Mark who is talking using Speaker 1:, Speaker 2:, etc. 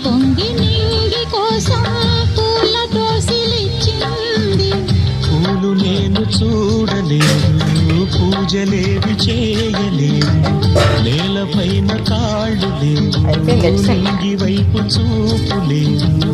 Speaker 1: పొంగి నింగి కోసం పూల దోసిలిచ్చింది.
Speaker 2: పూలు నేను చూడలేను, పూజలేవి చేయలేను, నేలపైన కాళ్ళు లేవు, నింగి వైపు చూపు లేవు.